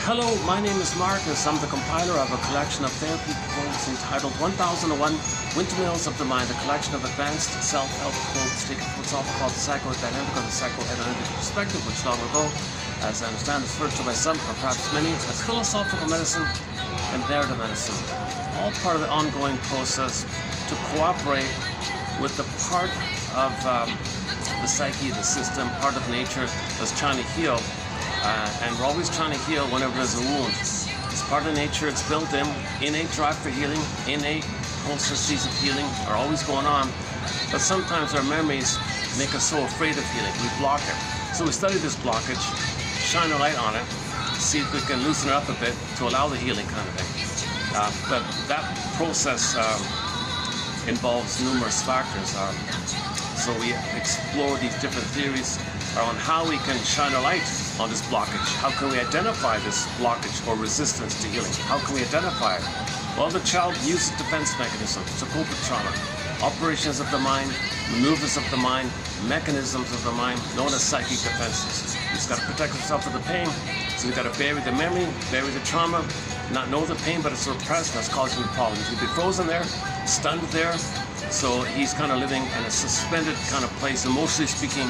Hello, my name is Marcus. I'm the compiler of a collection of therapy quotes entitled 1001 Windmills of the Mind, a collection of advanced self-help quotes taken from what's often called the psychodynamic or the psychoanalytic perspective, which long ago, as I understand, is referred to by some, or perhaps many, as philosophical medicine and narrative medicine. All part of the ongoing process to cooperate with the part of the psyche, the system, part of nature that's trying to heal. And we're always trying to heal whenever there's a wound. It's part of nature, it's built in. Innate drive for healing, innate processes of healing are always going on. But sometimes our memories make us so afraid of healing, we block it. So we study this blockage, shine a light on it, see if we can loosen it up a bit to allow the healing kind of thing. But that process involves numerous factors. So we explore these different theories on how we can shine a light on this blockage. How can we identify this blockage or resistance to healing? How can we identify it? Well, the child uses defense mechanisms to cope with trauma. Operations of the mind, maneuvers of the mind, mechanisms of the mind, known as psychic defenses. He's got to protect himself from the pain, so he's got to bury the memory, bury the trauma, not know the pain, but it's repressed, that's causing the problem. He'll be frozen there, stunned there, so he's kind of living in a suspended kind of place, emotionally speaking.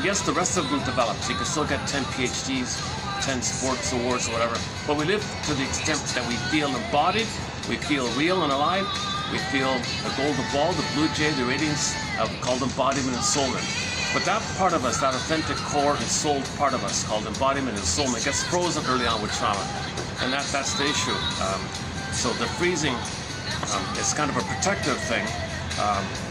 Yes, the rest of them develop, so you can still get 10 PhDs, 10 sports awards or whatever, but we live to the extent that we feel embodied, we feel real and alive, we feel the golden ball, the blue jay, the radiance of called embodiment and soulment. But that part of us, that authentic core and soul part of us called embodiment and soulment gets frozen early on with trauma, and that's the issue. So the freezing is kind of a protective thing.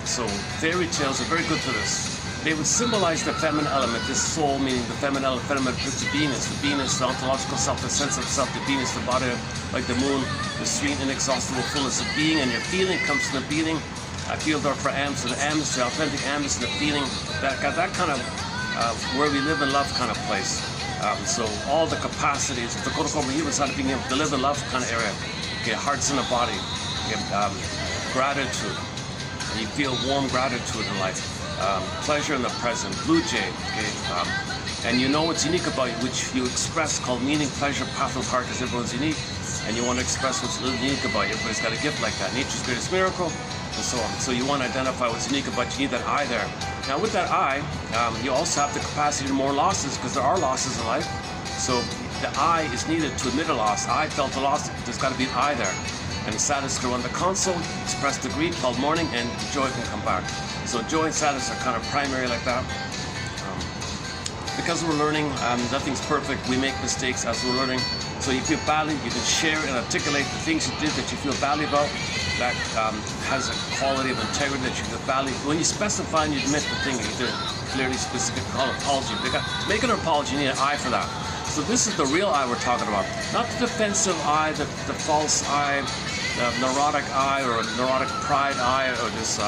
So fairy tales are very good for this. They would symbolize the feminine element, this soul, meaning the feminine element, feminine the beingness, the ontological self, the sense of self, the beingness, the body, like the moon, the sweet, inexhaustible fullness of being, and your feeling comes from the being. I feel there for am, so the am is the authentic am is the feeling, that kind of where we live and love kind of place. So all the capacities of the Kodokomo human side of being able to live and love kind of area. Okay, hearts in the body, okay, gratitude, and you feel warm gratitude in life. Pleasure in the present, blue jay, okay, and you know what's unique about you, which you express, called meaning, pleasure, pathos, heart, because everyone's unique, and you want to express what's unique about you. Everybody's got a gift like that, nature's greatest miracle, and so on. So you want to identify what's unique about you, you need that I there. Now with that I, you also have the capacity to more losses, because there are losses in life, so the I is needed to admit a loss. I felt a loss, there's got to be an I there. And the sadness can run the console, express the greed called mourning, and joy can come back. So joy and sadness are kind of primary like that. Because we're learning, nothing's perfect, we make mistakes as we're learning. So you feel badly, you can share and articulate the things you did that you feel badly about. That has a quality of integrity that you feel badly. When you specify and you admit the thing, you did clearly specific, call an apology. To make an apology, you need an I for that. So this is the real I we're talking about. Not the defensive I, the false I, the neurotic I, or neurotic pride I, or this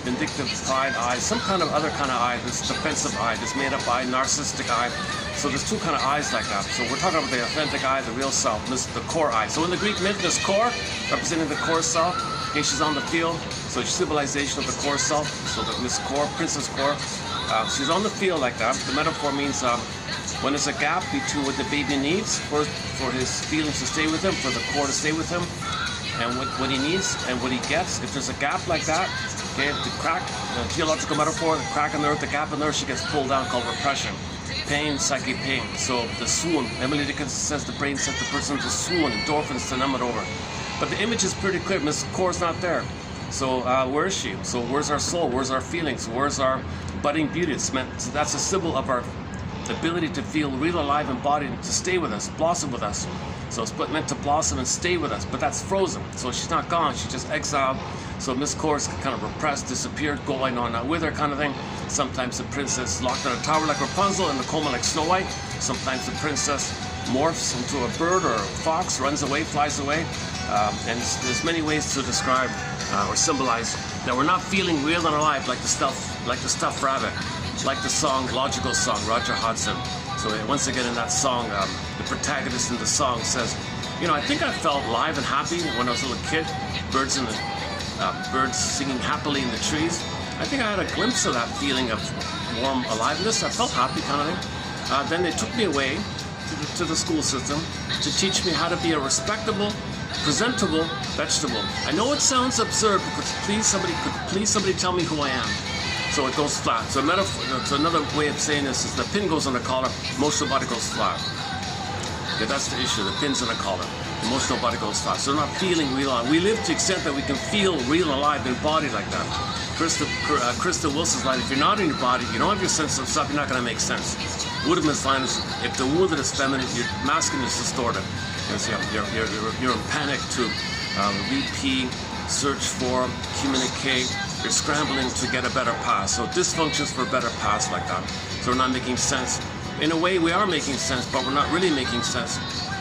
vindictive pride I, some kind of other kind of I, this defensive I, this made up I, narcissistic I. So there's two kind of I's like that. So we're talking about the authentic I, the real self, this is the core I. So in the Greek myth, this core, representing the core self, okay, she's on the field, so she's civilization of the core self, so this core, princess core, she's on the field like that. The metaphor means when there's a gap between what the baby needs for his feelings to stay with him, for the core to stay with him, and what he needs and what he gets. If there's a gap like that, okay, the crack, the geological metaphor, the crack in the earth, the gap in the earth, she gets pulled down, called repression. Pain, psychic pain. So the swoon, Emily Dickinson says the brain sets the person to swoon, endorphins to numb it over. But the image is pretty clear, Miss Core's not there. So where is she? So where's our soul? Where's our feelings? Where's our budding beauty? It's meant, so that's a symbol of our ability to feel real, alive, embodied, to stay with us, blossom with us. So it's meant to blossom and stay with us, but that's frozen. So she's not gone, she's just exiled. So Miss Core's kind of repressed, disappeared, going on, not with her kind of thing. Sometimes the princess locked in a tower like Rapunzel, and the coma like Snow White. Sometimes the princess morphs into a bird or a fox, runs away, flies away. And there's many ways to describe or symbolize that we're not feeling real and alive like the stuffed rabbit, like the song, logical song, Roger Hodgson. So once again in that song, the protagonist in the song says, you know, I think I felt live and happy when I was a little kid, birds singing happily in the trees. I think I had a glimpse of that feeling of warm aliveness. I felt happy kind of thing. Then they took me away to to the school system to teach me how to be a respectable, presentable vegetable. I know it sounds absurd, but could please somebody tell me who I am? So it goes flat. So another way of saying this is the pin goes on the collar, emotional body goes flat. Yeah, that's the issue. The pin's on the collar. Emotional body goes flat. So we're not feeling real alive. We live to the extent that we can feel real alive in body like that. Krista Wilson's like, if you're not in your body, you don't have your sense of self, you're not going to make sense. Woodman's line is, if the wounded is feminine, your masculine is distorted. You're in panic to repeat, search for, communicate. You're scrambling to get a better past. So dysfunctions for a better past like that. So we're not making sense. In a way, we are making sense, but we're not really making sense.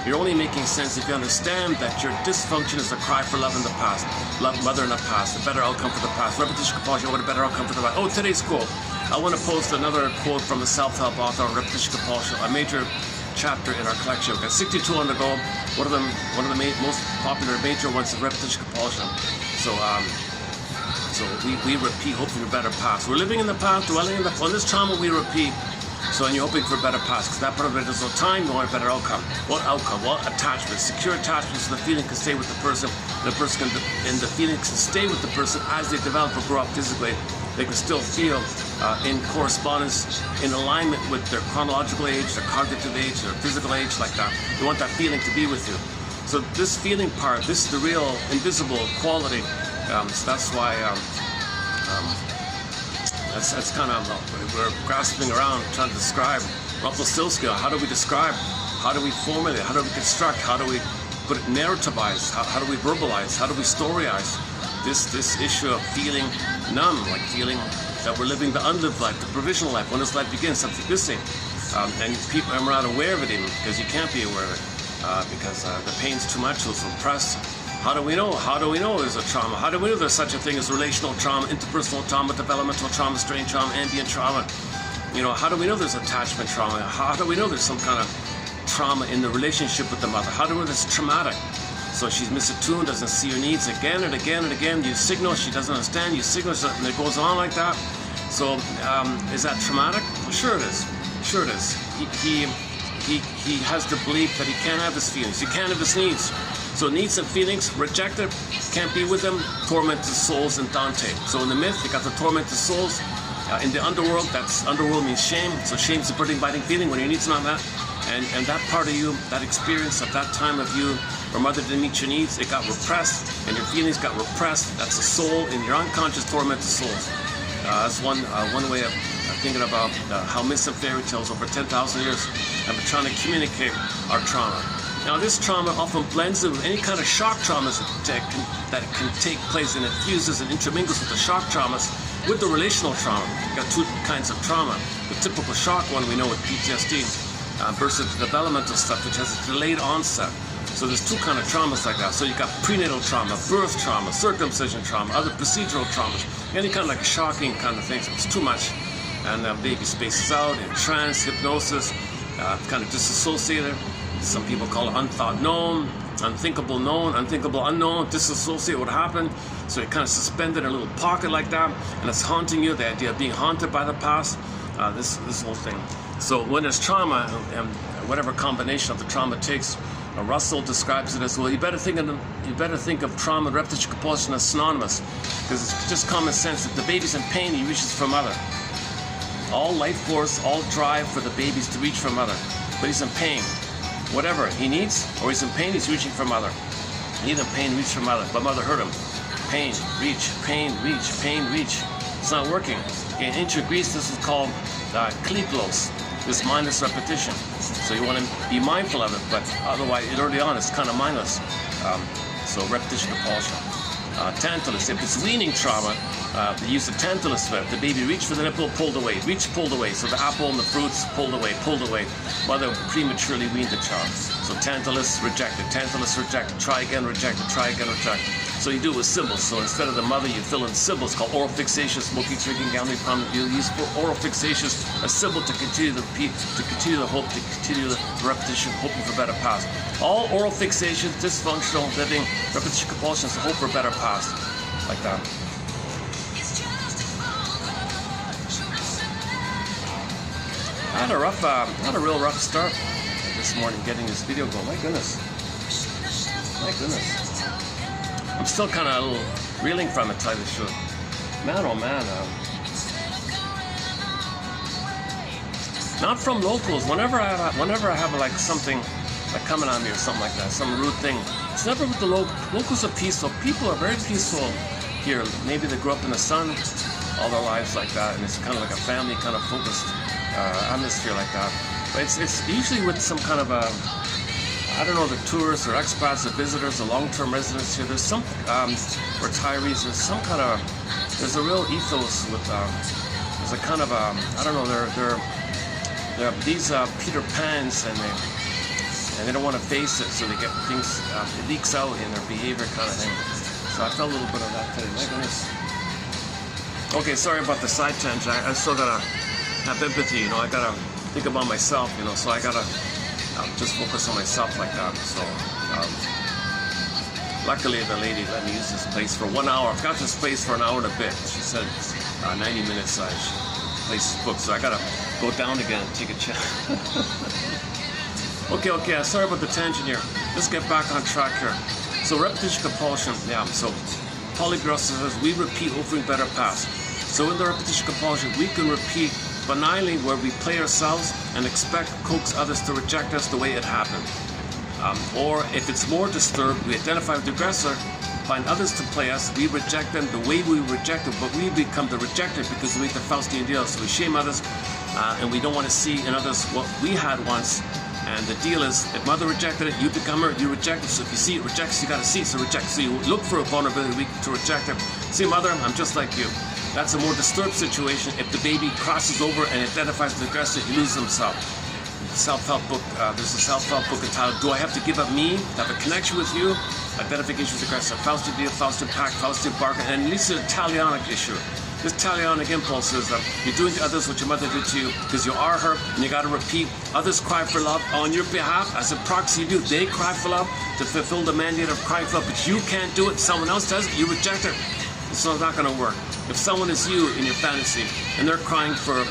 You're only making sense if you understand that your dysfunction is a cry for love in the past, love, mother in the past, a better outcome for the past, repetition compulsion, what a better outcome for the past. Oh, today's quote. I want to post another quote from a self-help author on repetition compulsion, a major chapter in our collection. We've got 62 on the go. One of the most popular major ones is repetition compulsion. So we repeat, hoping for a better past. We're living in the past, dwelling on this trauma, we repeat. So, and you're hoping for a better past, because that part of it is no time, you want a better outcome. What outcome? What attachment? Secure attachment so the feeling can stay with the person, the feeling can stay with the person as they develop or grow up physically. They can still feel in correspondence, in alignment with their chronological age, their cognitive age, their physical age, like that. You want that feeling to be with you. So this feeling part, this is the real invisible quality. So that's why that's kind of, we're grasping around trying to describe Rumpelstiltskin. How do we describe? How do we formulate? How do we construct? How do we put it narrativize? How do we verbalize? How do we storyize this issue of feeling numb, like feeling that we're living the unlived life, the provisional life. When this life begins, something missing. And people are not aware of it even, because you can't be aware of it, because the pain's too much, so it's repressed. How do we know? How do we know there's a trauma? How do we know there's such a thing as relational trauma, interpersonal trauma, developmental trauma, strain trauma, ambient trauma? You know, how do we know there's attachment trauma? How do we know there's some kind of trauma in the relationship with the mother? How do we know it's traumatic? So she's misattuned, doesn't see her needs again and again and again. You signal, she doesn't understand. You signal, and it goes on like that. So is that traumatic? Well, sure it is. Sure it is. He has the belief that he can't have his feelings. He can't have his needs. So needs and feelings, rejected, can't be with them, tormented souls in Dante. So in the myth, you got the tormented souls. In the underworld, underworld means shame. So shame's the burning, biting feeling when your needs not met. And that part of you, that experience at that time of you, where mother didn't meet your needs, it got repressed, and your feelings got repressed. That's a soul in your unconscious tormented souls. That's one way of thinking about how myths and fairy tales over 10,000 years have been trying to communicate our trauma. Now, this trauma often blends in with any kind of shock traumas that can take place, and it fuses and intermingles with the shock traumas with the relational trauma. You've got two kinds of trauma. The typical shock one we know with PTSD versus the developmental stuff, which has a delayed onset. So there's two kind of traumas like that. So you got prenatal trauma, birth trauma, circumcision trauma, other procedural traumas, any kind of like shocking kind of things. It's too much, and baby spaces out in trance, hypnosis, kind of disassociated. Some people call it unthought known, unthinkable known, unthinkable unknown, disassociate what happened. So you're kind of suspended in a little pocket like that, and it's haunting you, the idea of being haunted by the past, this whole thing. So when there's trauma, and whatever combination of the trauma takes, Russell describes it as, well, you better think of trauma and repetition compulsion as synonymous, because it's just common sense. If the baby's in pain, he reaches for mother. All life force, all drive for the babies to reach for mother, but he's in pain. Whatever he needs, or he's in pain, he's reaching for mother. He's in pain, reach for mother, but mother hurt him. Pain, reach, pain, reach, pain, reach. It's not working. In ancient Greece, this is called kleplos, this mindless repetition. So you want to be mindful of it, but otherwise, early on, it's kind of mindless. So repetition compulsion. Tantalus, if it's weaning trauma, they use the tantalus whip. The baby reached for the nipple, pulled away, reached, pulled away. So the apple and the fruits pulled away. Mother prematurely weaned the child. So tantalus rejected, try again, rejected, try again, reject. So you do it with symbols. So instead of the mother, you fill in symbols called oral fixation, smoking, drinking, gambling, prominent. You use for oral fixations a symbol to continue the repeat, to continue the hope, to continue the repetition, hoping for better past. All oral fixations, dysfunctional living, repetition compulsions, to hope for a better past, like that. I had a real rough start. this morning getting this video going. My goodness. My goodness. I'm still kind of a little reeling from it, tell you the truth. Man, oh man. Not from locals. Whenever I have like something like coming on me or something like that, some rude thing, it's never with the locals are peaceful. People are very peaceful here. Maybe they grew up in the sun all their lives like that, and it's kind of like a family kind of focused atmosphere like that. But it's usually with some kind of a, I don't know, the tourists or expats or visitors or long-term residents here. There's some retirees. There's some kind of, there's a real ethos with, there's a kind of a, I don't know, they're these Peter Pans, and they don't want to face it, so they get things, it leaks out in their behavior kind of thing. So I felt a little bit of that today. My goodness. Okay, sorry about the side tangent. I still gotta have empathy, you know. I gotta think about myself, you know. So I gotta just focus on myself like that. So luckily the lady let me use this place for 1 hour. I've got this place for an hour and a bit. She said 90 minutes. Place is booked, so I gotta go down again and take a chance. Okay, sorry about the tangent here. Let's get back on track here. So repetition compulsion, yeah, so Polybros says we repeat offering better past. So in the repetition compulsion, we can repeat benignly where we play ourselves and expect, coax others to reject us the way it happened. Or if it's more disturbed, we identify with the aggressor, find others to play us, we reject them the way we reject them, but we become the rejected because we make the Faustian deal. So we shame others, and we don't want to see in others what we had once. And the deal is, if mother rejected it, you become her, you reject it. So if you see it rejects, you got to see it, so reject. So you look for a vulnerability to reject it. See, mother, I'm just like you. That's a more disturbed situation. If the baby crosses over and identifies with the aggressor, he loses himself. Self-help book, there's a self-help book entitled, Do I Have to Give Up Me to Have a Connection with You? Identification with the aggressor. Faustian deal, Faustian pact, Faustian bargain, and at least a Talionic issue. This Talionic impulse is that you're doing to others what your mother did to you because you are her, and you got to repeat. Others cry for love on your behalf. As a proxy of you, they cry for love to fulfill the mandate of crying for love, but you can't do it. Someone else does it, you reject it. It's not going to work. If someone is you in your fantasy, and they're crying for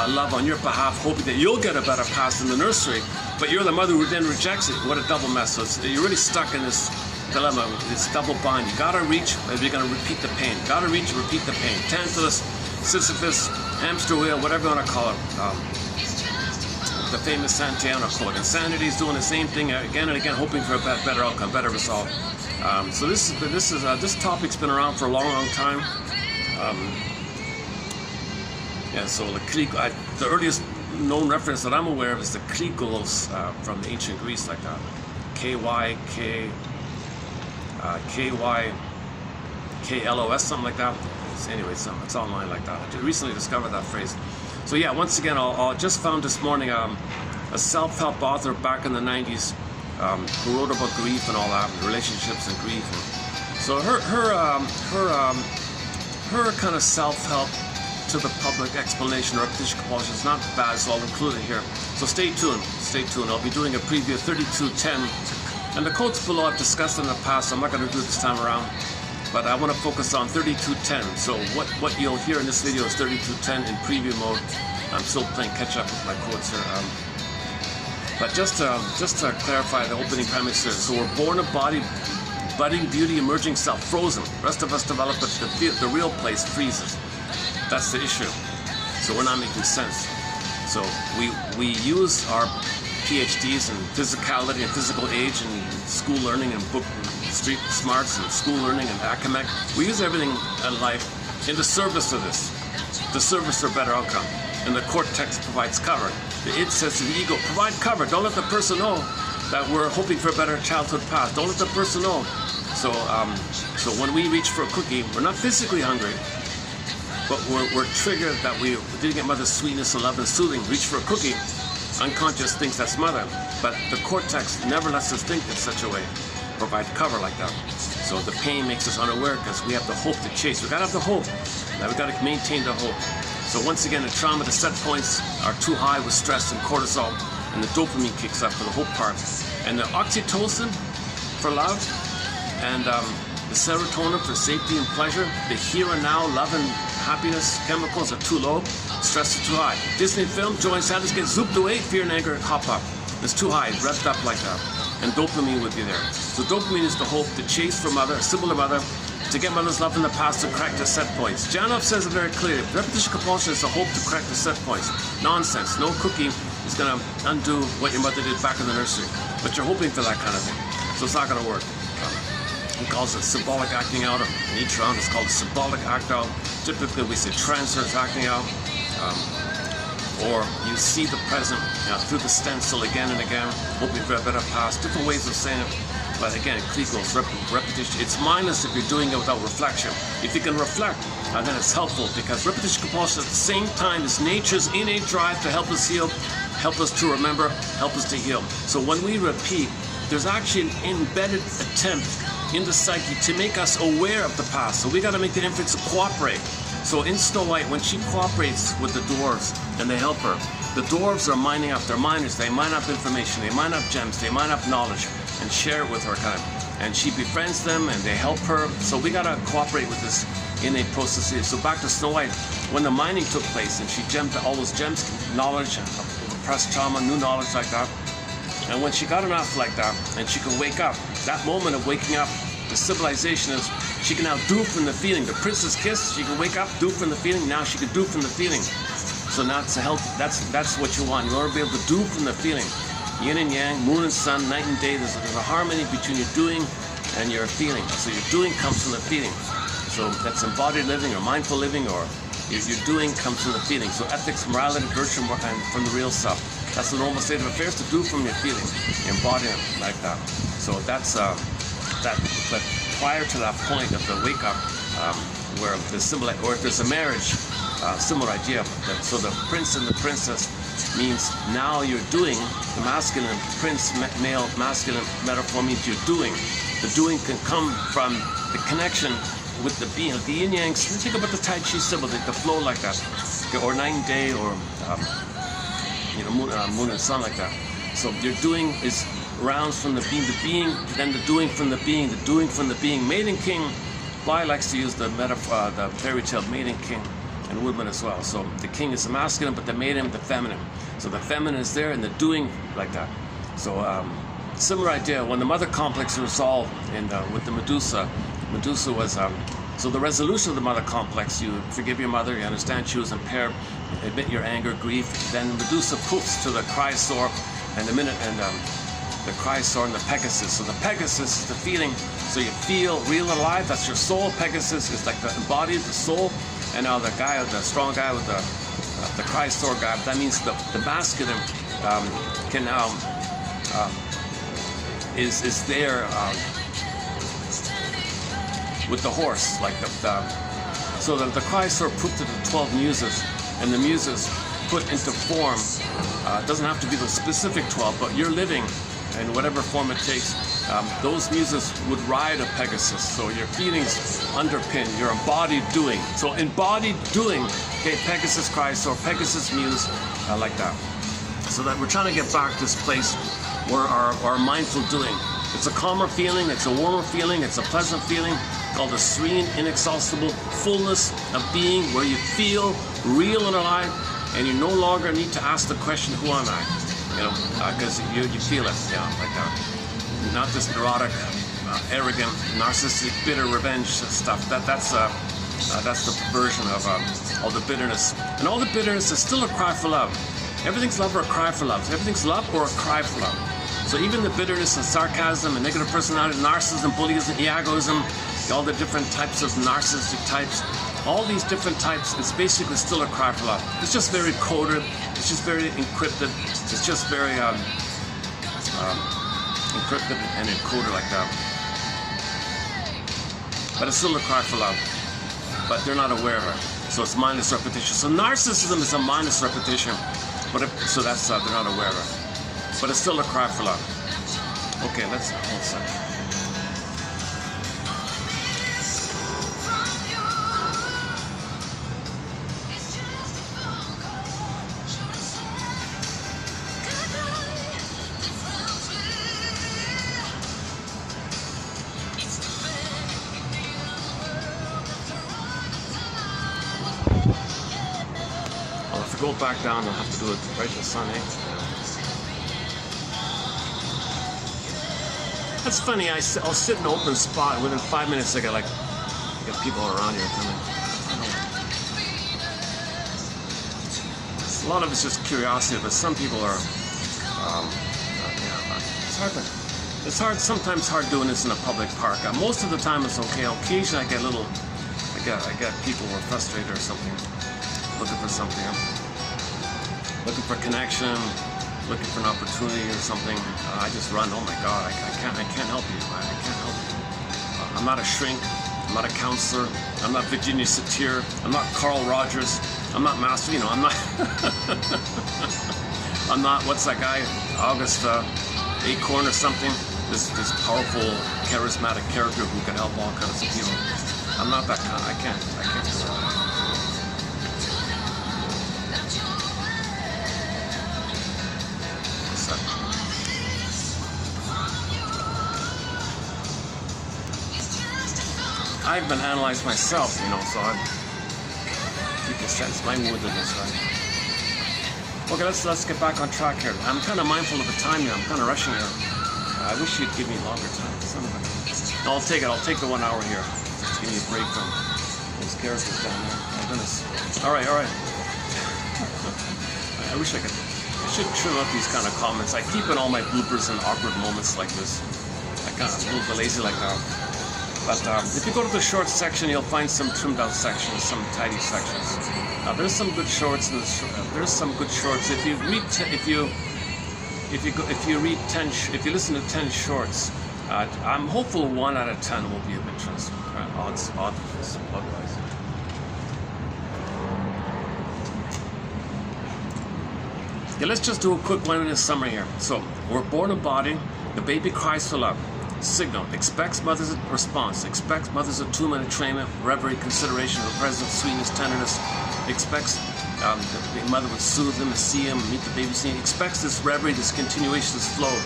love on your behalf, hoping that you'll get a better pass in the nursery, but you're the mother who then rejects it, what a double mess. So you're really stuck in this dilemma, this double bind. You gotta reach, or you're gonna repeat the pain. Gotta reach, repeat the pain. Tantalus, Sisyphus, hamster wheel, whatever you wanna call it. The famous Santayana quote. Insanity is doing the same thing again and again, hoping for a better outcome, better result. So this topic's been around for a long, long time. Yeah. So the earliest known reference that I'm aware of is the Krigolos from ancient Greece, like that. KYKLOS, something like that. Anyway, it's online like that. I recently discovered that phrase. So yeah, once again, I just found this morning a self-help author back in the 90s who wrote about grief and all that, relationships and grief. So her kind of self-help to the public explanation or repetition compulsion is not bad, so I'll include it here. So stay tuned. I'll be doing a preview of 3210. And the quotes below I've discussed in the past, so I'm not going to do it this time around, but I want to focus on 3210. So what you'll hear in this video is 3210 in preview mode. I'm still playing catch up with my quotes here. But just to clarify the opening premise here, so we're born a body, budding beauty, emerging self, frozen. The rest of us develop, but the real place freezes. That's the issue. So we're not making sense. So we use our PhDs in physicality and physical age and school learning and book street smarts and school learning and academic. We use everything in life in the service of this, the service of a better outcome. And the cortex provides cover. The id says to the ego, provide cover. Don't let the person know that we're hoping for a better childhood past. Don't let the person know. So when we reach for a cookie, we're not physically hungry, but we're triggered that we didn't get mother's sweetness and love and soothing. Reach for a cookie. Unconscious thinks that's mother, but the cortex never lets us think in such a way. Provide cover like that. So the pain makes us unaware because we have the hope to chase. We gotta have the hope. Now we gotta maintain the hope. So once again, the trauma, the set points are too high with stress and cortisol, and the dopamine kicks up for the hope part. And the oxytocin for love, and the serotonin for safety and pleasure, the here and now love and happiness chemicals are too low, stress is too high. Disney film, joy and sadness get zooped away, fear and anger hop up. it's too high, revved up like that. And dopamine would be there. So dopamine is the hope to chase for mother, a similar mother, to get mother's love in the past to correct the set points. Janov says it very clearly. Repetition compulsion is the hope to correct the set points. Nonsense. No cookie is going to undo what your mother did back in the nursery. But you're hoping for that kind of thing. So it's not going to work. He calls it symbolic acting out. In each round, it's called a symbolic act out. Typically, we say transfers acting out. Or you see the present through the stencil again and again, hoping for a better past. Different ways of saying it. But again, Klegels, repetition. It's mindless if you're doing it without reflection. If you can reflect, then it's helpful, because repetition compulsion at the same time is nature's innate drive to help us heal, help us to remember, help us to heal. So when we repeat, there's actually an embedded attempt in the psyche to make us aware of the past. So we got to make the infants cooperate. So in Snow White, when she cooperates with the dwarves and they help her, the dwarves are mining up, they're miners, they mine up information, they mine up gems, they mine up knowledge, and share it with her kind of. And she befriends them and they help her. So we gotta cooperate with this innate processes. So back to Snow White, when the mining took place and she gemmed all those gems, knowledge, repressed trauma, new knowledge like that. And when she got enough like that, and she could wake up, that moment of waking up, the civilization is, she can now do from the feeling. The princess kiss, she can wake up, do from the feeling. Now she can do from the feeling. So now it's a health, that's what you want. You want to be able to do from the feeling. Yin and yang, moon and sun, night and day. There's a harmony between your doing and your feeling. So your doing comes from the feeling. So that's embodied living or mindful living, or your doing comes from the feeling. So ethics, morality, virtue, and from the real stuff. That's the normal state of affairs, to do from your feeling. You embody it like that. So that's but prior to that point of the wake up, where the symbol, or if there's a marriage, similar idea. So the prince and the princess means now you're doing. The masculine prince, male, masculine metaphor means you're doing. The doing can come from the connection with the being. The yin yang. Think about the Tai Chi symbol, the flow like that, or night and day, or moon and sun like that. So your doing is rounds from the being, then the doing from the being, the doing from the being. Maiden King, Bly likes to use the metaphor, the fairy tale Maiden King, and Woodman as well. So the king is the masculine, but the maiden, the feminine. So the feminine is there, and the doing like that. So similar idea. When the mother complex is resolved with the Medusa, Medusa was so the resolution of the mother complex. You forgive your mother, you understand she was impaired, admit your anger, grief. Then Medusa poofs to the Chrysaor, and the Chrysaor and the Pegasus. So the Pegasus is the feeling. So you feel real alive. That's your soul. Pegasus is like the embodied, the soul. And now the guy, the strong guy with the Chrysaor guy. That means the masculine can now is there with the horse, like so the Chrysaor pooped to the 12 muses, and the muses put into form. It doesn't have to be the specific 12, but you're living in whatever form it takes. Those muses would ride a Pegasus. So your feelings underpin your embodied doing. So embodied doing, okay, Pegasus, Chrysaor, Pegasus, muse, like that. So that we're trying to get back to this place where our mindful doing. It's a calmer feeling, it's a warmer feeling, it's a pleasant feeling, called a serene, inexhaustible fullness of being, where you feel real and alive, and you no longer need to ask the question, who am I? Because you feel it, like that. Not this neurotic, arrogant, narcissistic, bitter revenge stuff. That's the perversion of all the bitterness. And all the bitterness is still a cry for love. Everything's love or a cry for love. Everything's love or a cry for love. So even the bitterness and sarcasm and negative personality, narcissism, bullyism, egoism, all the different types of narcissistic types, all these different types, it's basically still a cry for love. It's just very coded, it's just very encrypted, it's just very encrypted and encoded like that. But it's still a cry for love. But they're not aware of it. So it's mindless repetition. So narcissism is a mindless repetition. So that's they're not aware of it. But it's still a cry for love. Okay, let's hold a second. Go back down, I'll have to do it right in the sun, eh? That's funny. I'll sit in an open spot, and within 5 minutes, I got people around here coming. A lot of it's just curiosity, but some people are. It's hard. Sometimes hard doing this in a public park. Most of the time it's okay. Occasionally I get people who are frustrated or something, looking for something, looking for connection, looking for an opportunity or something. I just run. Oh my God, I can't help you. I can't help you. I'm not a shrink. I'm not a counselor. I'm not Virginia Satir. I'm not Carl Rogers. I'm not Master. I'm not. I'm not. What's that guy? August Acorn or something. This powerful, charismatic character who can help all kinds of people. I'm not that kind. I can't do that. What's that? I've been analyzed myself, so I keep this sense my woundedness, right? Okay, let's get back on track here. I'm kind of mindful of the time here. I'm kind of rushing here. I wish you'd give me longer time. Son of a... No, I'll take it. I'll take the 1 hour here. Just give me a break from those characters down there. My goodness. All right. I wish I should trim up these kind of comments. I keep in all my bloopers and awkward moments like this. I kind of a little bit lazy like that. But if you go to the shorts section, you'll find some trimmed out sections, some tidy sections. There's some good shorts. There's some good shorts. If you listen to 10 shorts, I'm hopeful 1 out of 10 will be of interest. Odds otherwise. Yeah, let's just do a quick 1 minute summary here. So, we're born a body, the baby cries for love. Signal, expects mother's response, expects mother's attunement, entrainment, reverie, consideration, her presence, sweetness, tenderness, expects the mother would soothe him, see him, meet the baby scene, expects this reverie, this continuation, this flow,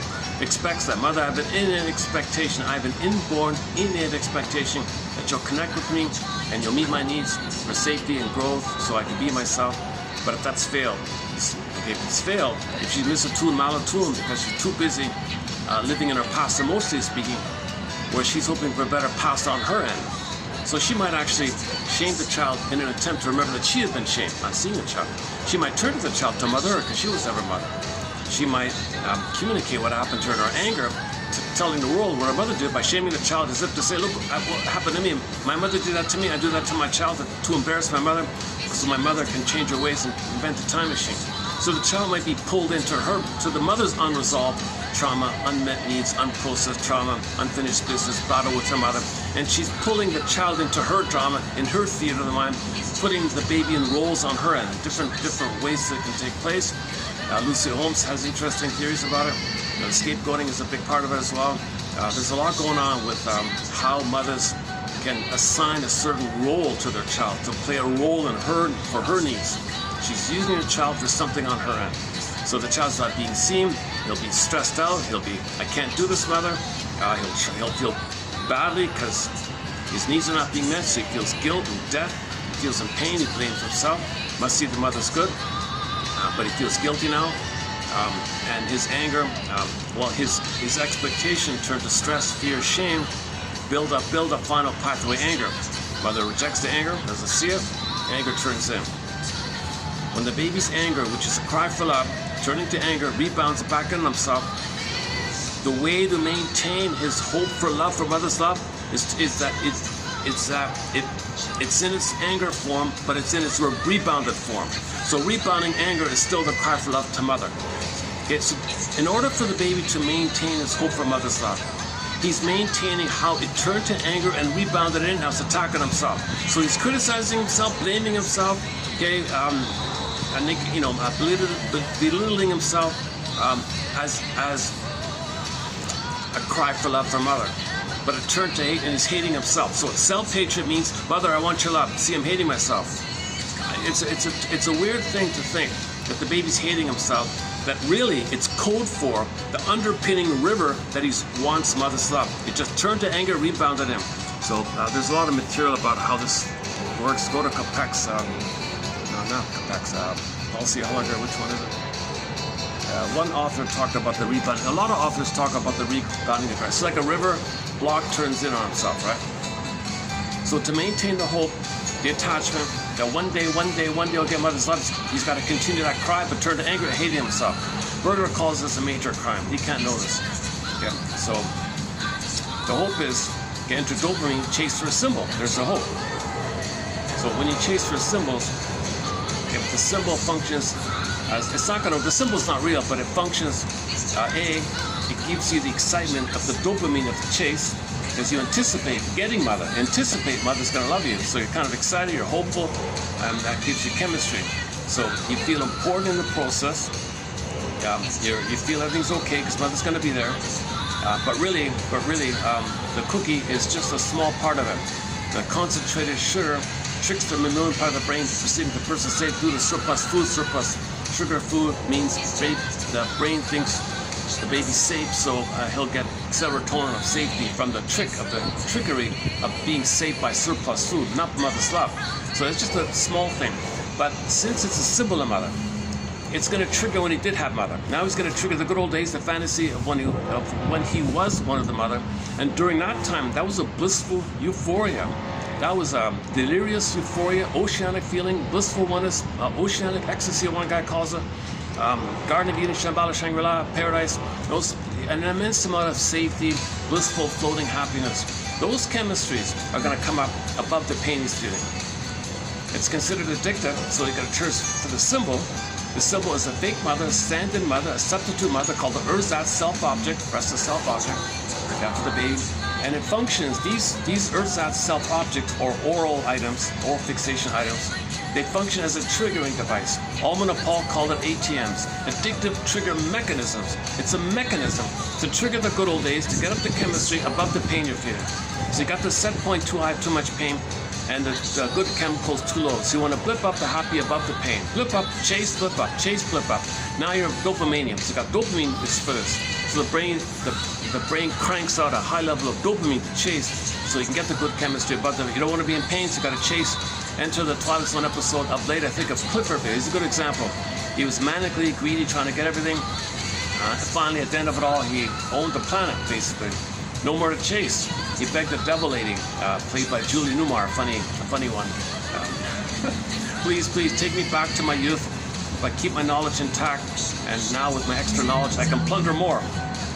expects that mother, I have an innate expectation, I have an inborn, innate expectation that you'll connect with me and you'll meet my needs for safety and growth so I can be myself. But if that's failed, if she's misattuned, malattuned because she's too busy living in her past, emotionally speaking, where she's hoping for a better past on her end. So she might actually shame the child in an attempt to remember that she has been shamed, not seeing the child. She might turn to the child to mother her because she was never mother. She might communicate what happened to her in her anger, telling the world what her mother did by shaming the child as if to say, look, what happened to me? My mother did that to me. I do that to my child to embarrass my mother so my mother can change her ways and invent a time machine. So the child might be pulled into the mother's unresolved trauma, unmet needs, unprocessed trauma, unfinished business, battle with her mother. And she's pulling the child into her drama, in her theater of the mind, putting the baby in roles on her end, different ways that can take place. Lucy Holmes has interesting theories about it. Scapegoating is a big part of it as well. There's a lot going on with how mothers can assign a certain role to their child, to play a role in her for her needs. She's using the child for something on her end. So the child's not being seen, he'll be stressed out, he'll be, I can't do this, mother. He'll feel badly because his needs are not being met, so he feels guilt and debt, he feels in pain, he blames himself, must see the mother's good, but he feels guilty now. And his anger, his expectation turned to stress, fear, shame, build up, final pathway anger. Mother rejects the anger, doesn't see it, anger turns in. When the baby's anger, which is a cry for love, turning to anger, rebounds back in himself, the way to maintain his hope for love, for mother's love, is that it's in its anger form, but it's in its rebounded form. So rebounding anger is still the cry for love to mother. Okay, so in order for the baby to maintain his hope for mother's love, he's maintaining how it turned to anger and rebounded in, how it's attacking himself. So he's criticizing himself, blaming himself, okay, belittling himself as a cry for love from mother. But it turned to hate, and he's hating himself. So self-hatred means, mother, I want your love. See, I'm hating myself. It's a weird thing to think that the baby's hating himself, that really it's code for the underpinning river that he wants mother's love. It just turned to anger, rebounded him. So there's a lot of material about how this works. Go to Capek's, not Capek's, policy holder, which one is it? one author talked about the rebounding. A lot of authors talk about the rebounding of Christ. It's like a river block turns in on itself, right? So to maintain the hope, the attachment, that one day he'll get mother's love, he's got to continue that cry, but turn to anger and hate himself. Berger calls this a major crime. He can't know this. Okay? So the hope is get into dopamine, chase for a symbol. There's the hope. So when you chase for symbols, if the symbol functions as, the symbol's not real, but it functions, it gives you the excitement of the dopamine of the chase, because you anticipate getting mother, mother's gonna love you. So you're kind of excited, you're hopeful, and that gives you chemistry. So you feel important in the process. You feel everything's okay because mother's gonna be there. But really, the cookie is just a small part of it. The concentrated sugar tricks the mammalian part of the brain to perceive the person safe due to surplus food. Surplus sugar food means the brain thinks the baby's safe, so he'll get serotonin of safety from the trickery of being safe by surplus food, not mother's love. So it's just a small thing. But since it's a symbol of mother, it's going to trigger when he did have mother. Now he's going to trigger the good old days, the fantasy of when he was one of the mother. And during that time, that was a blissful euphoria. That was a delirious euphoria, oceanic feeling, blissful oneness, oceanic ecstasy, one guy calls it. Garden of Eden, Shambhala, Shangri-La, paradise, an immense amount of safety, blissful, floating happiness. Those chemistries are going to come up above the pain he's feeling. It's considered addictive, so you got to choose for the symbol. The symbol is a fake mother, a stand-in mother, a substitute mother called the ersatz self-object, rest of self-object, after the baby. And it functions, these ersatz self-objects or oral items, oral fixation items, they function as a triggering device. Alman and Paul called it ATMs, addictive trigger mechanisms. It's a mechanism to trigger the good old days, to get up the chemistry above the pain you're feeling. So you got the set point too high, too much pain, and the good chemicals too low. So you want to blip up the happy above the pain. Blip up, chase, blip up, chase, blip up. Now you're dopamanium. So you got dopamine is for this. So the brain cranks out a high level of dopamine to chase, so you can get the good chemistry above them. You don't want to be in pain, so you got to chase. Enter the Twilight Zone episode of late. I think of Clifford. He's a good example. He was manically greedy, trying to get everything. Finally, at the end of it all, he owned the planet, basically. No more to chase. He begged the devil lady, played by Julie Newmar, a funny one. Please take me back to my youth, but keep my knowledge intact. And now with my extra knowledge, I can plunder more.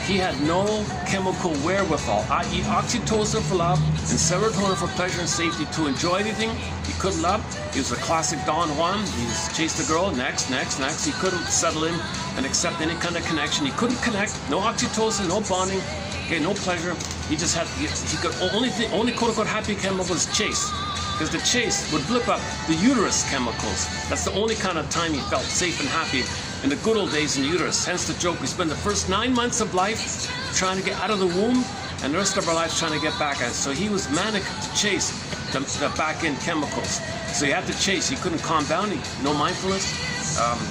He had no chemical wherewithal, i.e. oxytocin for love and serotonin for pleasure and safety to enjoy anything he couldn't love. He was a classic Don Juan. He chased the girl, next. He couldn't settle in and accept any kind of connection. He couldn't connect, no oxytocin, no bonding, okay, no pleasure. He just had, he could, only quote-unquote happy chemical was chase. Because the chase would blip up the uterus chemicals. That's the only kind of time he felt safe and happy in the good old days in the uterus. Hence the joke, we spend the first 9 months of life trying to get out of the womb and the rest of our lives trying to get back at it. So he was manic to chase the back-end chemicals. So he had to chase, he couldn't calm down, no mindfulness.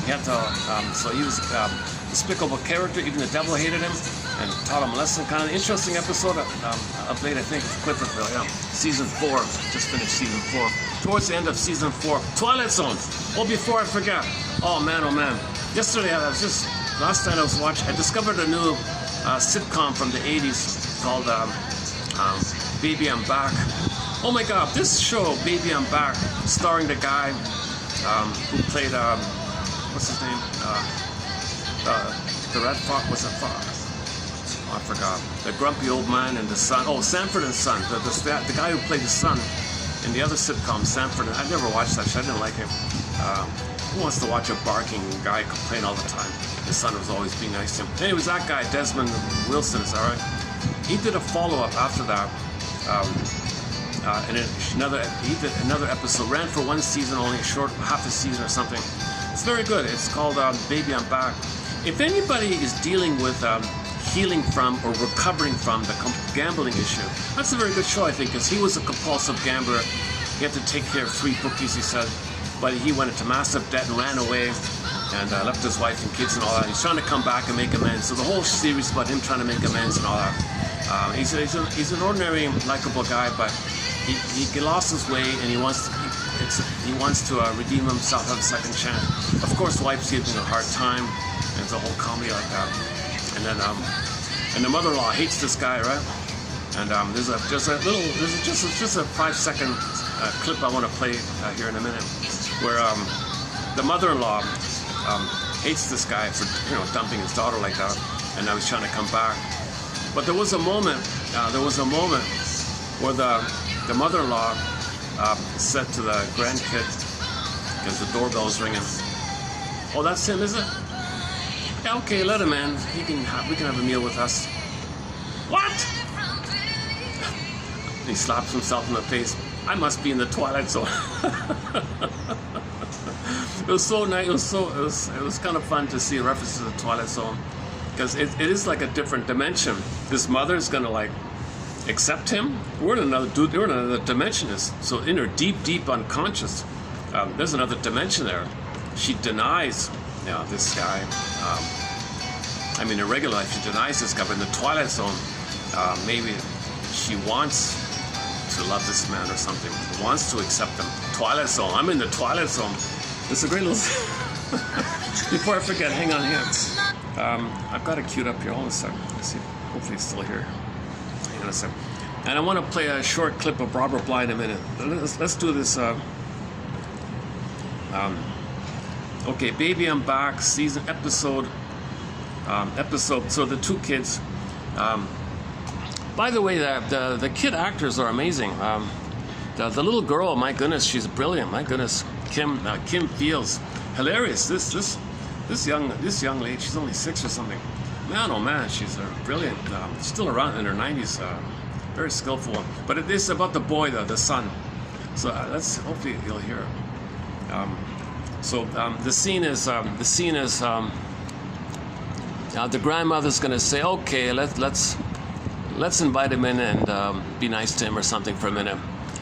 He had to, so he was a despicable character, even the devil hated him and taught him a lesson. Kind of an interesting episode of late, I think, Cliffordville, yeah. Season 4, just finished season 4. Towards the end of season 4, Twilight Zone. Oh, before I forget, oh man, yesterday last night I was watching, I discovered a new sitcom from the 80s called Baby I'm Back. Oh my God, this show, Baby I'm Back, starring the guy who played, what's his name? The Red Fox, was it Fox? I forgot. The grumpy old man and the son. Oh, Sanford and Son. The guy who played the son in the other sitcom, Sanford. I never watched that show. I didn't like him. Who wants to watch a barking guy complain all the time? His son was always being nice to him. Anyways, that guy, Desmond Wilson, is all right. He did a follow-up after that. And he did another episode. Ran for 1 season, only a short, half a season or something. It's very good. It's called Baby I'm Back. If anybody is dealing with healing from or recovering from the gambling issue, that's a very good show, I think, because he was a compulsive gambler. He had to take care of 3 bookies, he said, but he went into massive debt and ran away and left his wife and kids and all that. He's trying to come back and make amends. So the whole series is about him trying to make amends and all that. He's an ordinary, likable guy, but he lost his way and he wants to, he wants to redeem himself, have a second chance. Of course, the wife's giving him a hard time, and it's a whole comedy like that. And then, and the mother-in-law hates this guy, right? And there's just a 5-second clip I want to play here in a minute, where the mother-in-law hates this guy for dumping his daughter like that, and now he's trying to come back. But there was a moment where the mother-in-law said to the grandkid, because the doorbell's ringing, "Oh, that's him, is it? Yeah, okay, let him in. We can have a meal with us." What? He slaps himself in the face. I must be in the Twilight Zone. It was so nice. It was kind of fun to see references to the Twilight Zone, because it is like a different dimension. This mother is gonna like accept him. We're in another dimension. So in her deep unconscious, there's another dimension there. She denies this guy. I mean, in regular life, she denies this guy, but in the Twilight Zone, maybe she wants to love this man or something, wants to accept him. Twilight Zone. I'm in the Twilight Zone. It's a great little... Before I forget, hang on here. I've got it queued up here. Hold on a second. Let's see. Hopefully it's still here. Hang on a second. And I want to play a short clip of Robert Bly in a minute. Let's do this. Okay, Baby, I'm Back, episode. So the two kids. By the way, the kid actors are amazing. The little girl, my goodness, she's brilliant. My goodness, Kim Fields, hilarious. This young lady, she's only 6 or something. Man, oh man, she's brilliant. Still around in her 90s. Very skillful. But it is about the boy, the son. So let's hopefully you'll hear. The scene is the grandmother's going to say, okay, let's invite him in and be nice to him or something for a minute.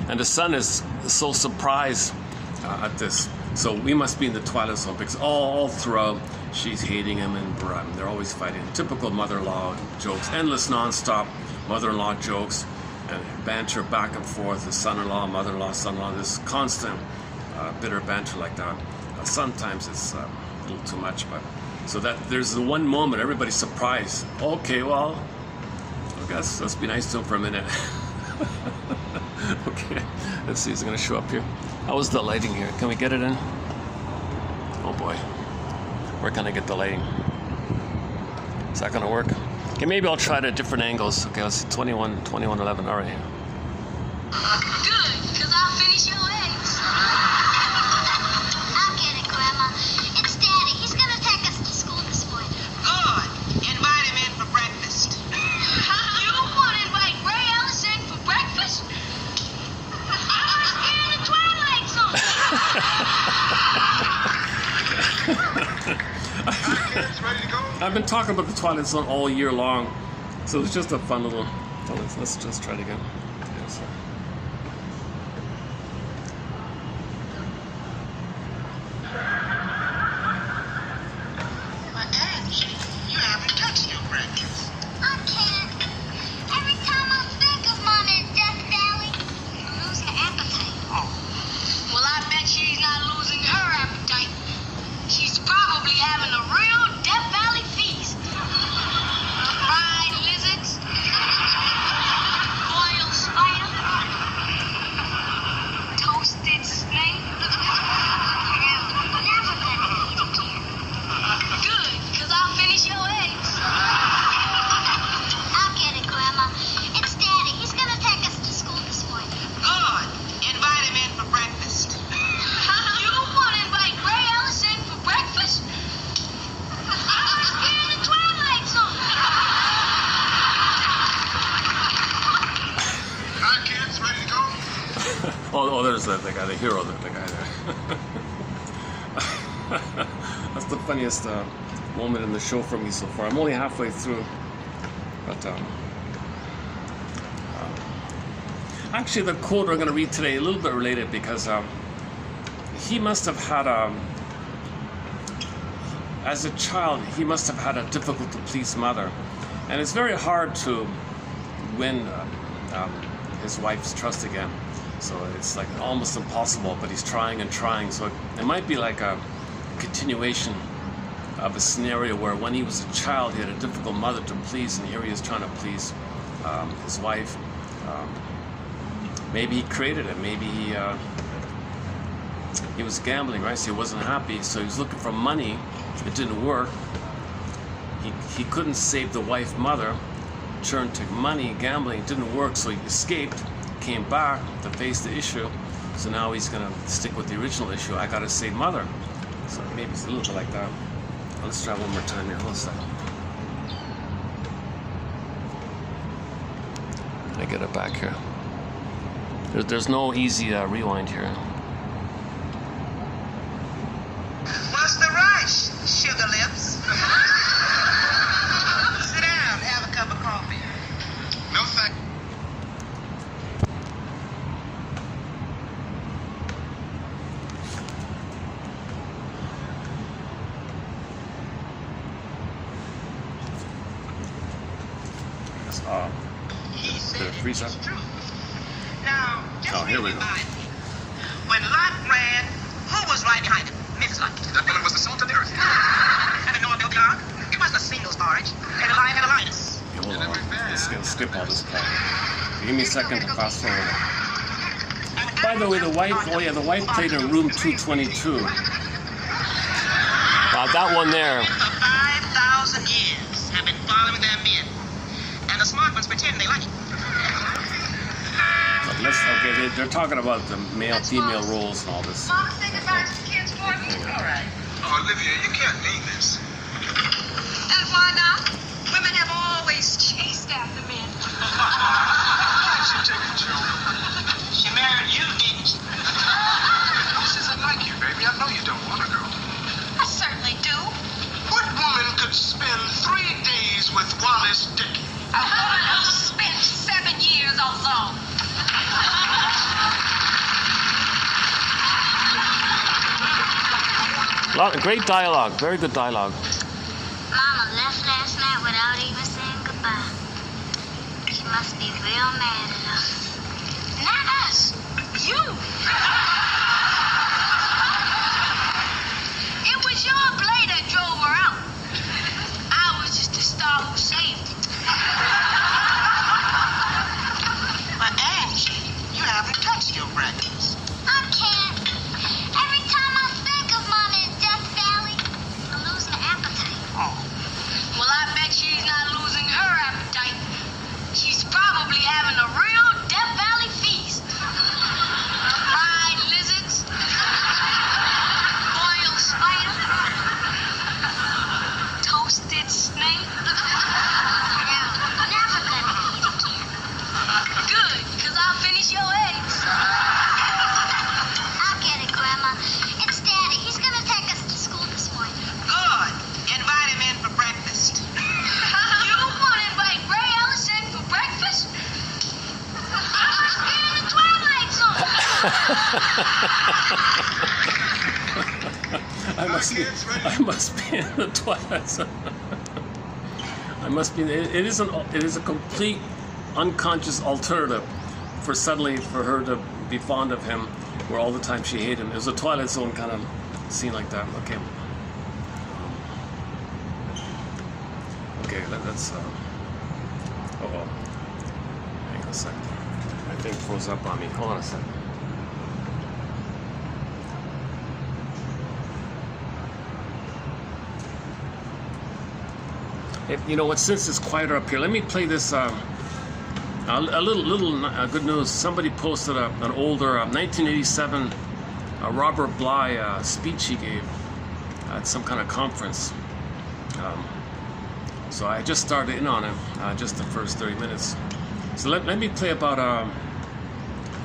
And the son is so surprised at this. So we must be in the Twilight Zone, because all throughout she's hating him and they're always fighting. Typical mother-in-law jokes, endless non-stop mother-in-law jokes and banter back and forth. The son-in-law, mother-in-law, son-in-law, this constant bitter banter like that. Sometimes it's a little too much, but so that there's the one moment everybody's surprised. Okay, well, I guess let's be nice to him for a minute. Okay, let's see, is it going to show up here? How is the lighting here? Can we get it in? Oh boy, where can I get the lighting? Is that going to work? Okay, maybe I'll try it at different angles. Okay, let's see, 2111, all right. Good, because I'll finish your eggs. I'll get it, Grandma. It's Daddy. He's going to take us to school this morning. Good. Invite him in for breakfast. You want to invite Ray Ellis in for breakfast? I was here in the Twilight Zone. Ready to go? I've been talking about the Twilight Zone all year long, so it's just a fun little... Let's just try it again. Yeah, sorry. Angie, you haven't touched your breakfast. I can't. Every time I think of Mom in Death Valley, I'm losing appetite. Oh. Well, I bet she's not losing her appetite. She's probably having a real Death Valley feast. Fried lizards, boiled spider, toasted snake. Never gonna eat again. Good, because I'll finish your eggs. I'll get it, Grandma. It's Daddy. He's gonna take us to school this morning. Good. Invite him in for breakfast. You want to invite Ray Ellis in for breakfast? I was here in the Twilight Zone. Hi, kids. Ready to go? Oh, there's the guy, the hero, the guy there. That's the funniest moment in the show for me so far. I'm only halfway through, but actually the quote we're going to read today a little bit related, because he must have had as a child, he must have had a difficult to please mother, and it's very hard to win his wife's trust again. So it's like almost impossible, but he's trying and trying. So it might be like a continuation of a scenario where when he was a child he had a difficult mother to please, and here he is trying to please his wife. Maybe he created it. Maybe he was gambling, right? So he wasn't happy, so he was looking for money. It didn't work. He couldn't save the wife mother, turned to money, gambling. It didn't work, so he escaped, came back to face the issue. So now he's gonna stick with the original issue. I gotta save mother. So maybe it's a little bit like that. Let's try one more time here. Hold on a second. I get it back here. There's no easy rewind here. What's the rush, sugar lips? Sit down, have a cup of coffee. No thank He said it freeze is up. true. Now, just Oh, here we go. remind me. When Lot ran, who was right behind him? Mrs. Lot. That woman was the salt of the earth. And the Noah built the ark. It wasn't a single storage. And the lion had a lioness. Okay, hold on. Let's skip all this part. Give me a second to fast forward. By the way, the wife played in room 222. That one there. For 5,000 years have been following their men. And the smart ones pretend they like it. They're talking about the male-female roles and all this. Mama, say goodbye to the kids for me. All right. Oh, Olivia, you can't mean this. And why not? Women have always chased after men. Why'd she take a joke? She married you, didn't she? This isn't like you, baby. I know you don't want to go. I certainly do. What woman could spend 3 days with Wallace Dickey? A woman who spent 7 years alone. Great dialogue, very good dialogue. Mama left last night without even saying goodbye. She must be real mad at us. Not us. You. It was your blade that drove her out. I was just the star who saved it. But Angie, you haven't touched your breakfast. I can't. Every time I think of Mama in Death Valley, I'm losing appetite. Oh. Well, I bet she's not losing her appetite. She's probably having a real Death Valley feast. Fried lizards, boiled spider, toasted snake. I'm never gonna eat again. Good, because I'll finish your eggs. I'll get it, Grandma. It's Daddy. He's gonna take us to school this morning. Good. Invite him in for breakfast. You want to invite Ray Ellison for breakfast? I must be in the Twilight Zone. I must be in the Twilight Zone. I must be. It is a complete unconscious alternative for her to be fond of him, where all the time she hated him. It was a Twilight Zone kind of scene like that. Okay. Okay, that's. Uh-oh. Hang on a second. My thing froze up on me. Hold on a second. You know what? Since it's quieter up here, let me play this. A little good news. Somebody posted an older 1987 Robert Bly speech he gave at some kind of conference. So I just started in on it, just the first 30 minutes. So let me play about I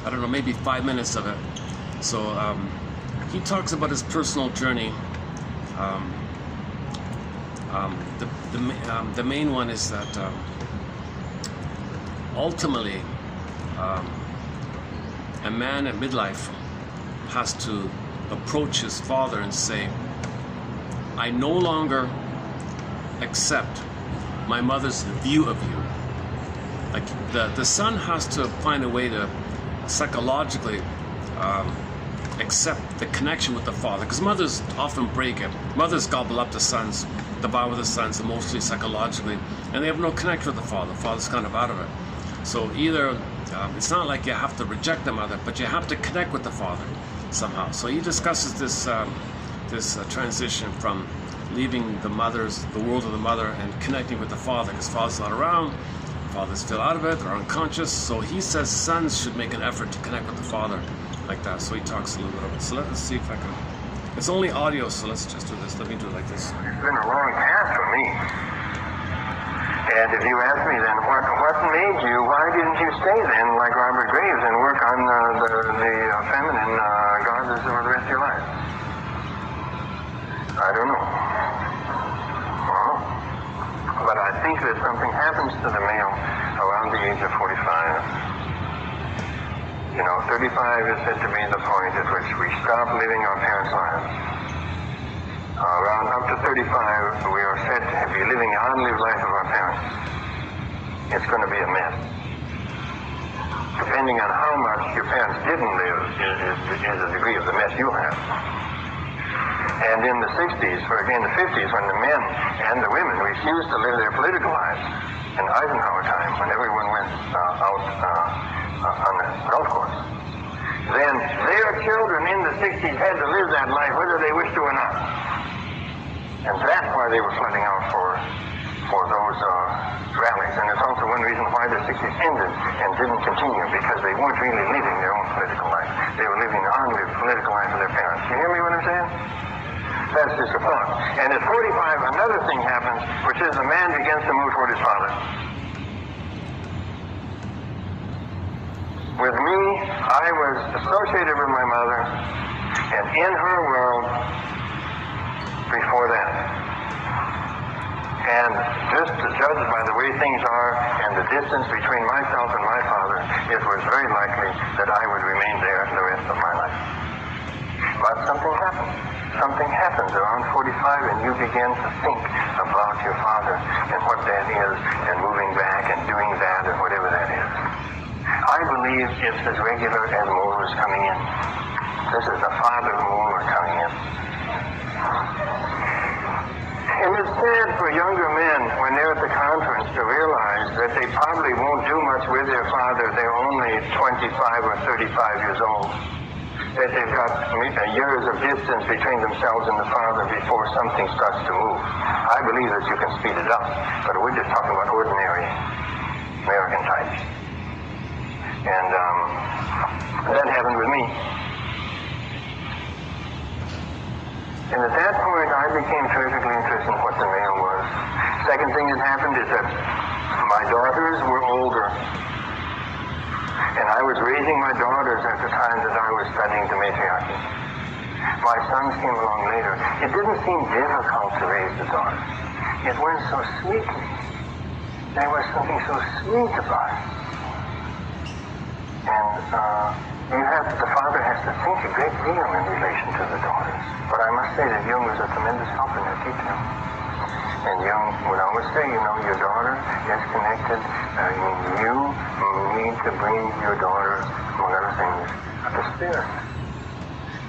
don't know, maybe 5 minutes of it. So he talks about his personal journey. The main one is that ultimately a man at midlife has to approach his father and say, I no longer accept my mother's view of you. Like the son has to find a way to psychologically accept the connection with the father, because mothers often break it. Mothers gobble up the sons, devour the sons emotionally, psychologically, and they have no connection with the father. The father's kind of out of it. So either it's not like you have to reject the mother, but you have to connect with the father somehow. So he discusses this transition from leaving the world of the mother, and connecting with the father, because father's not around. Fathers feel out of it, they're unconscious. So he says sons should make an effort to connect with the father like that. So he talks a little bit of it. So let's see if I can. It's only audio, so let's just do this. Let me do it like this. It's been a long path for me. And if you ask me then, what made you, why didn't you stay then like Robert Graves and work on the feminine goddess for the rest of your life? I don't know. But I think that something happens to the male around the age of 45. 35 is said to be the point at which we stop living our parents' lives. Around up to 35, we are said to be living the unlived life of our parents. It's going to be a mess. Depending on how much your parents didn't live is the degree of the mess you'll have. And in the 60s, or again the 50s, when the men and the women refused to live their political lives, in Eisenhower time, when everyone went out on the golf course, then their children in the 60s had to live that life whether they wished to or not. And that's why they were flooding out for those rallies. And it's also one reason why the 60s ended and didn't continue, because they weren't really living their own political life. They were living the unlived political life of their parents. You hear me what I'm saying? That's just a thought. And at 45, another thing happens, which is the man begins to move toward his father. With me, I was associated with my mother, and in her world before that. And just to judge by the way things are and the distance between myself and my father, it was very likely that I would remain there the rest of my life. But something happened. Something happens around 45, and you begin to think about your father and what that is, and moving back and doing that, or whatever that is. I believe it's as regular as molars coming in. This is the father molar coming in. And it's sad for younger men when they're at the conference to realize that they probably won't do much with their father. They're only 25 or 35 years old. That they've got years of distance between themselves and the father before something starts to move. I believe that you can speed it up, but we're just talking about ordinary American types. And that happened with me. And at that point, I became terrifically interested in what the male was. Second thing that happened is that my daughters were older. And I was raising my daughters at the time that I was studying the matriarchy. My sons came along later. It didn't seem difficult to raise the daughters. It went so sweetly. There was something so sweet about it. And the father has to think a great deal in relation to the daughters. But I must say that Jung was a tremendous help in that detail. And Jung would always say, your daughter is connected. You need to bring your daughter, among other things, to spirit.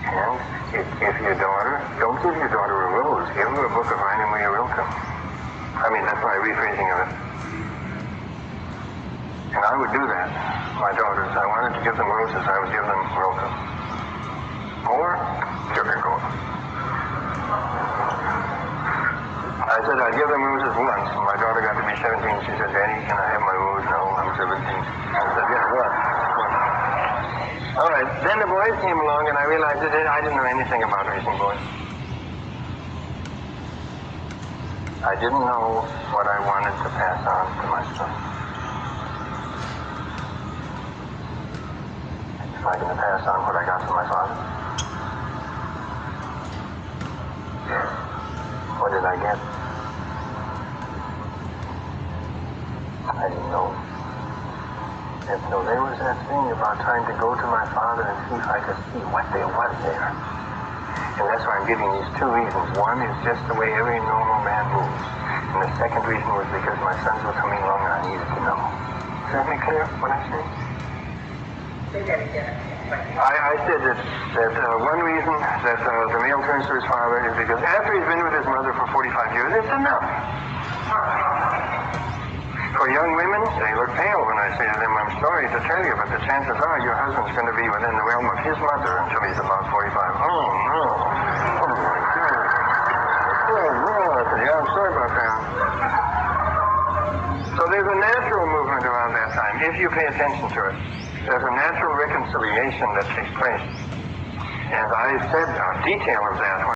And if your daughter, don't give your daughter a rose, give her a book of Rainer Maria Rilke. That's my rephrasing of it. And I would do that, my daughters. I wanted to give them roses, I would give them Rilke. Or sugarcoat. I said I'd give them roses once. When my daughter got to be 17, she said, Daddy, can I have my rose? No, I'm 17. I said, yeah, what? All right, then the boys came along, and I realized that I didn't know anything about raising boys. I didn't know what I wanted to pass on to my son. Am I going to pass on what I got from my father? What did I get? I didn't know. And so there was that thing about trying to go to my father and see if I could see what there was there. And that's why I'm giving these two reasons. One is just the way every normal man moves. And the second reason was because my sons were coming along and I needed to know. Is that make clear what I'm saying? I said that one reason that the male turns to his father is because after he's been with his mother for 45 years, it's enough. For young women, they look pale when I say to them, I'm sorry to tell you, but the chances are your husband's going to be within the realm of his mother until he's about 45. Oh, no. Oh, my God. Oh, no. I said, yeah, I'm sorry about that. So there's a natural movement around that time, if you pay attention to it. There's a natural reconciliation that takes place. And I said a detail of that